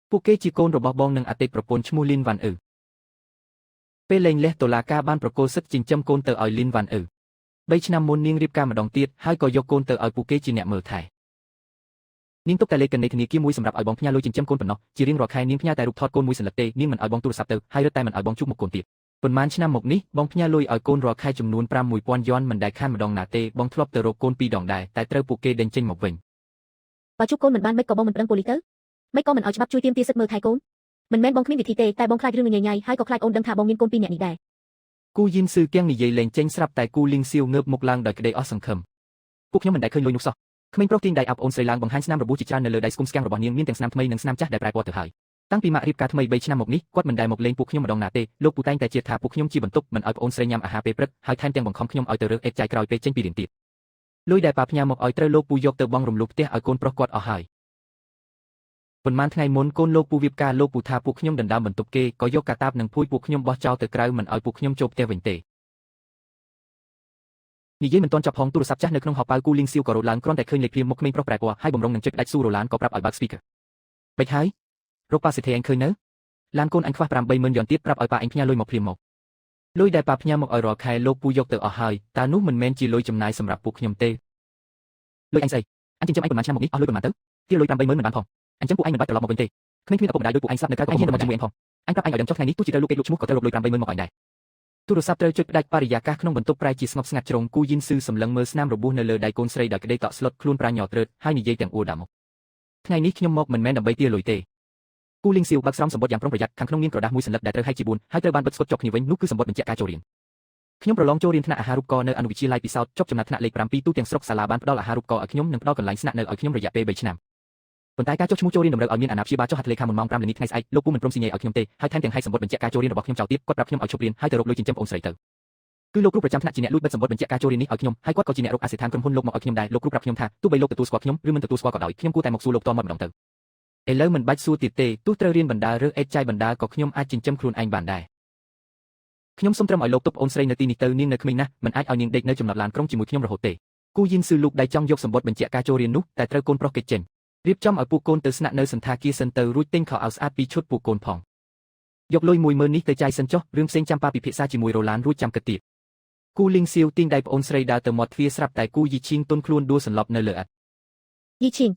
ពួកគេជាកូនរបស់បងនិងអតីតប្រពន្ធឈ្មោះលីនវ៉ាន់អ៊ឺពេលលែងលះតុលាការបានប្រគល់សិទ្ធិចិញ្ចឹមកូនទៅឲ្យលីនវ៉ាន់អ៊ឺ3ឆ្នាំមុននាងរៀបការម្ដងទៀតហើយក៏យកកូនទៅឲ្យពួកគេជាអ្នកមើលថែនាងទុកតែលេខកណេធនាគារមួយសម្រាប់ឲ្យបងផ្ញើលុយចិញ្ចឹមកូនប៉ុណ្ណោះជារៀងរាល់ខែនាងផ្ញើតែរូបថតកូនមួយសន្លឹកទេនាងមិនឲ្យបងទូរស័ព្ទទៅហើយរត់តែមិនឲ្យបងជួបមុខកូនទៀតប៉ុន្មានឆ្នាំមកនេះបងផ្ញើលុយឲ្យកូនរាល់ខែចំនួន5,000 យ៉នមិនដែលខានម្ដងណាទេបងធ្លាប់ទៅរកកូន2 ដងដែរតែត្រូវពួកគេដេញចេញមកវិញបើជួបកូនមិនបានមិនក៏បងមិនប្រឹងប៉ូលីសទៅមិនក៏មិនឲ្យច្បាប់ជួយទាមទារសិទ្ធិមើលថែកូនមិនមែនបងគ្មានវិធីទេតែបងខ្លាចរឿងញញៃហើយក៏ខ្លាចអូនដឹងថាបងមានកូន2នាក់នេះដែរគូយីនស៊ឺគៀងនិយាយលេងចេញស្រាប់តែគូលីងសៀវងើបមុខឡើងដោយក្តីអស់សង្ឃឹមពួកខ្ញុំមិនដែលឃើញលុយនោះសោះក្មេងប្រុសទាញដៃអាប់អូនស្រីឡើងបង្ហាញស្នាមរបួសជាច្រើននៅលើដៃស្គមស្គាំងរបស់នាងមានទាំងស្នាមថ្មីនិងស្នាមចាស់ដែលប្រែពណ៌ទៅហើយតាំងពីម៉ាក់រៀបការថ្មី3ឆ្នាំមកនេះគាត់មិនដែលមកលេងពួកខ្ញុំម្ដងណាទេលោកពូតែងតែជឿថាពួកខ្ញុំជាបន្ទុកមិនឲ្យប្អូនស្រីញ៉ាំអាហារពេលព្រឹកហើយថែមទាំងបង្ខំខ្ញុំឲ្យទៅរើសអេតចាយក្រោយពេលចេញពីរៀនទៀតលុយដែលប៉ាផ្ញើមកឲ្យត្រូវលោកពូយកទៅបង់រំលោភផ្ទះឲ្យកូនប្រុសគាត់អស់ហើយប៉ុន្មានថ្ងៃមុនកូនលោកពូរៀបការលោកពូថាពួកខ្ញុំដណ្ដើមបន្ទប់គេក៏យកកាតាបនិងភួយពួកខ្ញុំបោះចោលទៅក្រៅមិនឲ្យពួកខ្ញុំចូលផ្ទះវិញទេនិយាយមិនទាន់ចប់ផងទូរស័ព្ទចាស់នៅក្នុងហោប៉ៅគូលីងសៀវក៏រត់ឡើងគ្រាន់តែឃើញលេខព្រាមមកក្មេងប្រុសប្រែពណ៌ហើយបំរុងនឹងចុចដាច់ស៊ូរ៉ូឡានក៏ប្រាប់ឲ្យបើក speaker បិចហើយរកប៉ាសិទ្ធិអញឃើញនៅឡានកូនអញខ្វះ80000 យ៉នទៀតប្រាប់ឲ្យប៉ាអញផ្ញើលុយមកព្រាមមកលុយដែលប៉ាផ្ញើមកឲ្យរាល់ខែលោកពូយកទៅអស់ហើយតើនោះមិនមែនជាលុយចំណាយសម្រាប់ពួកខ្ញុំទេលុយអញស្អីអញចិញ្ចឹមអញប៉ុន្មានឆ្នាំមកនេះអស់លុយប៉ុន្មានទៅទៀតលុយ80000មិនបានផងអញ្ចឹងពួកអញមិនបាច់ត្រឡប់មកវិញទេគ្មានឪពុកម្ដាយដូចពួកអញស្លាប់នៅក្រៅក៏អញហ៊ានទៅមកជាមួយអញផងអញប្រាប់អញឲ្យដឹងចុះថ្ងៃនេះទោះជាត្រូវលោកពេកលោកឈ្មោះក៏ត្រូវរកលុយ80000មកអញដែរទូរស័ព្ទត្រូវចុចផ្ដាច់បរិយាកាសក្នុងបន្ទប់ប្រែជាស្ងប់ស្ងាត់ជ្រុងគូយីនស៊ឺសម្លឹងមើលស្នាមរបួសនៅលើដៃកូនស្រីដែលក្តីតក់ស្លុតខ្លួនប្រាញ់ញ័រត្រើតហើយនិយាយទាំងអួរដាមកថ្ងៃនេះខ្ញុំមកមិនមែនដើម្បីទារលុយទេគូលីងសៀវបើកស្រោមសម្បត្តិយ៉ាងប្រុងប្រយ័ត្នខាងក្នុងមានក្រដាសមួយសន្លឹកដែលត្រូវហែកជា4ហើយត្រូវបានបិទស្កុតជាប់គ្នាវិញនោះគឺសម្បត្តិបញ្ជាក់ការចូលរៀនខ្ញុំប្រឡងចូលរៀនថ្នាក់អាហារូបករណ៍នៅអនុវិទ្យាល័យពិសោធន៍ចប់ចំណាត់ថ្នាក់លេខ7ទូទាំងស្រុកសាលាបានផ្ដល់អាហារូបករណ៍ឲ្យខ្ញុំនិងផ្ដល់កន្លែងស្នាក់នៅឲ្យខ្ញុំរយៈពេល3ឆ្នាំប៉ុន្តែការចុះឈ្មោះចូលរៀនតម្រូវឲ្យមានអាណាព្យាបាលចុះហត្ថលេខាមុនម៉ោង5ល្ងាចថ្ងៃស្អែកលោកពូមិនព្រមស៊ីញ៉ៃឲ្យខ្ញុំទេហើយថែមទាំងហែកសម្បត្តិបញ្ជាក់ការចូលរៀនរបស់ខ្ញុំចោលទៀតគាត់ប្រាប់ខ្ញុំឲ្យឈប់រៀនហើយទៅរកលុយចិញ្ចឹមប្អូនស្រីទៅគឺលោកគ្រូប្រចាំថ្នាក់ជាអ្នកលួចបិទសម្បត្តិបញ្ជាក់ការចូលរៀននេះឲ្យខ្ញុំហើយគាត់ក៏ជាអ្នករកអាសយដ្ឋានក្រុមហ៊ុនលោកមកឲ្យខ្ញុំដែរលោកគ្រូប្រាប់ខ្ញុំថាទោះបីលោកទទួលស្គាល់ខ្ញុំឬមិនទទួលស្គាល់ក៏ដោយខ្ញុំគួរតែមកសួរលោកតមកម្ដងទៅឥឡូវមិនបាច់សួរទៀតទេទោះត្រូវរៀនបណ្ដាឬអេតចាយបណ្ដាក៏ខ្ញុំអាចចិញ្ចឹមខ្លួនឯងបានដែរខ្ញុំសូមត្រឹមឲ្យលោកទុកប្អូនស្រីនៅទីនេះទៅនាងនៅក្មេងណាស់មិនអាចឲ្យនាងដេកនៅចំណតឡានក្រុងជាមួយខ្ញុំរហូតទេគូយីនស៊ឺលូកដៃចង់យកសម្បត្តិបញ្ជាក់ការចូលរៀននោះតែត្រូវកូនប្រុសគេចចេញរៀបចំឲ្យពួកកូនទៅស្នាក់នៅសន្តាគារសិនទៅរួចទិញខោអាវស្អាតពីរឈុតពួកកូនផងយកលុយ10000នេះទៅចាយសិនចុះរឿងផ្សេងចាំប៉ាពិភាក្សាជាមួយរ៉ូឡានរួចចាំគិតទៀតគូលីងសៀវទាញដៃប្អូនស្រីដើរទៅមាត់ទ្វារស្រាប់តែគូយីឈីងទន់ខ្លួនដួលសន្លប់នៅលើឥដ្ឋយីឈីង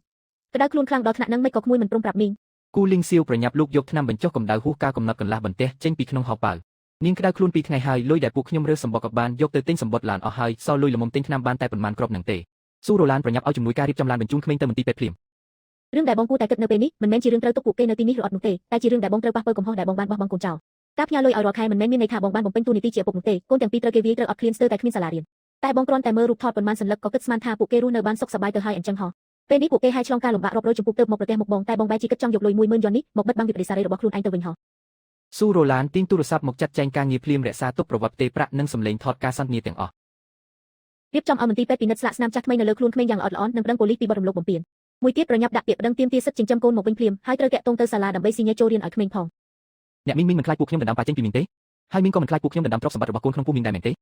ក្តៅខ្លួនខ្លាំងដល់ថ្នាក់នឹងមិនក៏ក្មួយមិនព្រមប្រាប់មីងគូលីងសៀវប្រញាប់លូកយកថ្នាំបញ្ចុះកម្ដៅហួសការកំណត់កន្លះបន្ទះចេញពីក្នុងហោប៉ៅនាងក្តៅខ្លួន2ថ្ងៃហើយលុយដែលពួកខ្ញុំរើសសម្បកក៏បានយកទៅទិញសម្បត្តិឡានអស់ហើយសល់លុយល្មមទិញថ្នាំបានតែប៉ុន្មានគ្រាប់នឹងទេស៊ូរ៉ូឡានប្រញាប់ឲ្យជំនួយការរៀបចំឡានបញ្ជូនក្មេងទៅមន្ទីរពេទ្យភ្លាមរឿងដែលបងគួរតែគិតនៅពេលនេះមិនមែនជារឿងត្រូវទុកពួកគេនៅទីនេះឬអត់នោះទេតែជារឿងដែលបងត្រូវប៉ះពាល់កំហុសដែលបងបានបោះបង់កូនចោលការផ្ញើលុយឲ្យរាល់ខែមិនមែនមានន័យថាបងបានបំពេញតួនាទីជាឪពុកនោះទេកូនទាំងពីរត្រូវគេវាយត្រូវអត់ឃ្លានស្ទើរតែគ្មានសាលារៀនតែបងគ្រាន់តែមើលរូបថតប៉ុន្មានសន្លឹកក៏គិតស្មានថាពួកគេរស់នៅបានសុខសប្បាយទៅហើយអញ្ចឹងហោះពេលនេះពួកគេហើយឆ្លងការលំបាករាប់រយចំពោះទៅមកប្រទេសមកបងតែបងបែរជាគិតចង់យកលុយ10000 យ៉ននេះមកបិទបាំងវិបត្តិសារីរបស់ខ្លួនឯងទៅវិញហោះស៊ូរ៉ូឡានទាញទូរស័ព្ទមកចាត់ចែងការងារភ្លាមរក្សាទុកប្រវត្តិផ្ទេរប្រាក់និងសម្លេងថតការសន្ទនាទាំងអស់រៀបចំឲ្យមន្ទីរពេទ្យពិនិត្យស្លាកស្នាមចាស់ថ្មីនៅលើខ្លួនក្មេងយ៉ាងល្អិតល្អន់និងប្តឹងប៉ូលីសពីបទរំលោភបំពានមួយទៀតប្រញាប់ដាក់ពាក្យប្តឹងទាមទារសិទ្ធិចិញ្ចឹមកូនមកវិញភ្លាមហើយត្រូវតាក់ទងទៅសាលាដើម្បីស៊ីញ៉ៃចូលរៀនឲ្យក្មេងផងអ្នកមីងមិនខ្លាចពួកខ្ញុំដណ្ដើមប៉ាចេញពីមីងទេហើយមីងក៏មិនខ្លាចពួកខ្ញុំដណ្ដើមទ្រព្យសម្បត្តិរបស់កូនក្នុងពោះមីងដែរមែនទេ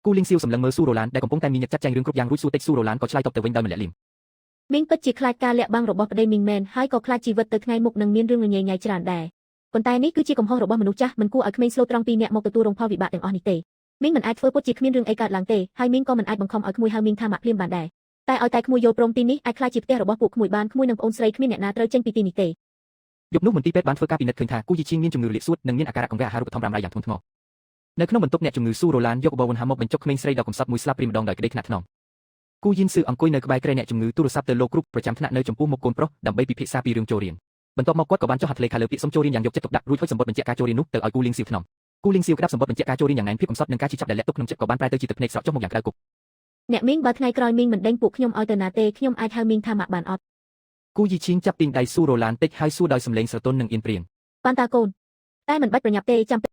គូលីងសៀវសម្លឹងមើលស៊ូរ៉ូឡានដែលកំពុងតែមានញឹកចាត់ចែងរឿងគ្រប់យ៉ាងរួចសួរតិចស៊ូរ៉ូឡានក៏ឆ្លើយតបទៅវិញដោយម្លាក់លៀមមីងពិតជាខ្លាចការលាក់បាំងរបស់ប្តីមីងមែនហើយក៏ខ្លាចជីវិតទៅថ្ងៃមុខនឹងមានរឿងញញៃច្រើនដែរប៉ុន្តែនេះគឺជាកំហុសរបស់មនុស្សចាស់មិនគួរឲ្យក្មេងស្លូតត្រង់ពីរនាក់មកទទួលរងផលវិបាកទាំងអស់នេះទេមីងមិនអាចធ្វើពុតជាគ្មានរឿងអីកើតឡើងទេហើយមីងក៏មិនអាចបង្ខំឲ្យក្មួយហៅមីងថាម៉ាក់ភ្លាមបានដែរតែឲ្យតែក្មួយយល់ព្រមទីនេះអាចខ្លាចជាផ្ទះរបស់ពួកក្មួយបានក្មួយនិងប្អូនស្រីគ្មានអ្នកណាត្រូវចេញពីទីនេះទេយប់នោះមន្ទីរពេទ្យបានធ្វើការពិនិត្យឃើញថាគូយីឈីងមានជំងឺរលាកសួតនិងមានអាការៈកង្វះអាហារូបត្ថម្ភរ៉ាំរ៉ៃយ៉ាងធ្ងន់ធ្ងរនៅក្នុងបន្ទប់អ្នកជំងឺស៊ូរ៉ូឡានយកបបួនហាមកបញ្ចុកក្មេងស្រីដល់កំសត់មួយស្លាប់ព្រាមម្ដងដោយក្តីខ្នះថ្នមគូយីនស៊ឺអង្គុយនៅក្បែរគ្រែអ្នកជំងឺទូរស័ព្ទទៅលោកគ្រូប្រចាំថ្នាក់នៅចំពោះមុខកូនប្រុសដើម្បីពិភាក្សាពីរឿងចូលរៀនបន្ទាប់មកគាត់ក៏បានចុះហត្ថលេខាលើពាក្យសុំចូលរៀនយ៉ាងយកចិត្តទុកដាក់រួចហុចសម្បត្តិបញ្ជាក់ការចូលរៀននោះទៅឲ្យគូលីងសៀវថ្នមគូលីងសៀវក្តាប់សម្បត្តិបញ្ជាក់ការចូលរៀនយ៉ាងណែនភាពកំសត់និងការជិះចាប់ដែលលាក់ទុកក្នុងចិត្តក៏បានប្រែទៅជាទឹកភ្នែកស្រក់ចុះមកយ៉ាងក្តៅគប់អ្នកមីងបើថ្ងៃក្រោយមីងមិនដេញពួកខ្ញុំឲ្យទៅណាទេខ្ញុំអាចហៅមីងថាម៉ាក់បានអត់គូយីឈីងចាប់ទាញដៃស៊ូរ៉ូឡានតិចហើយសួរដោយសំឡេងស្រទន់និងអៀនព្រៀងបានតាកូនតែមិនបាច់ប្រញាប់ទេចាំ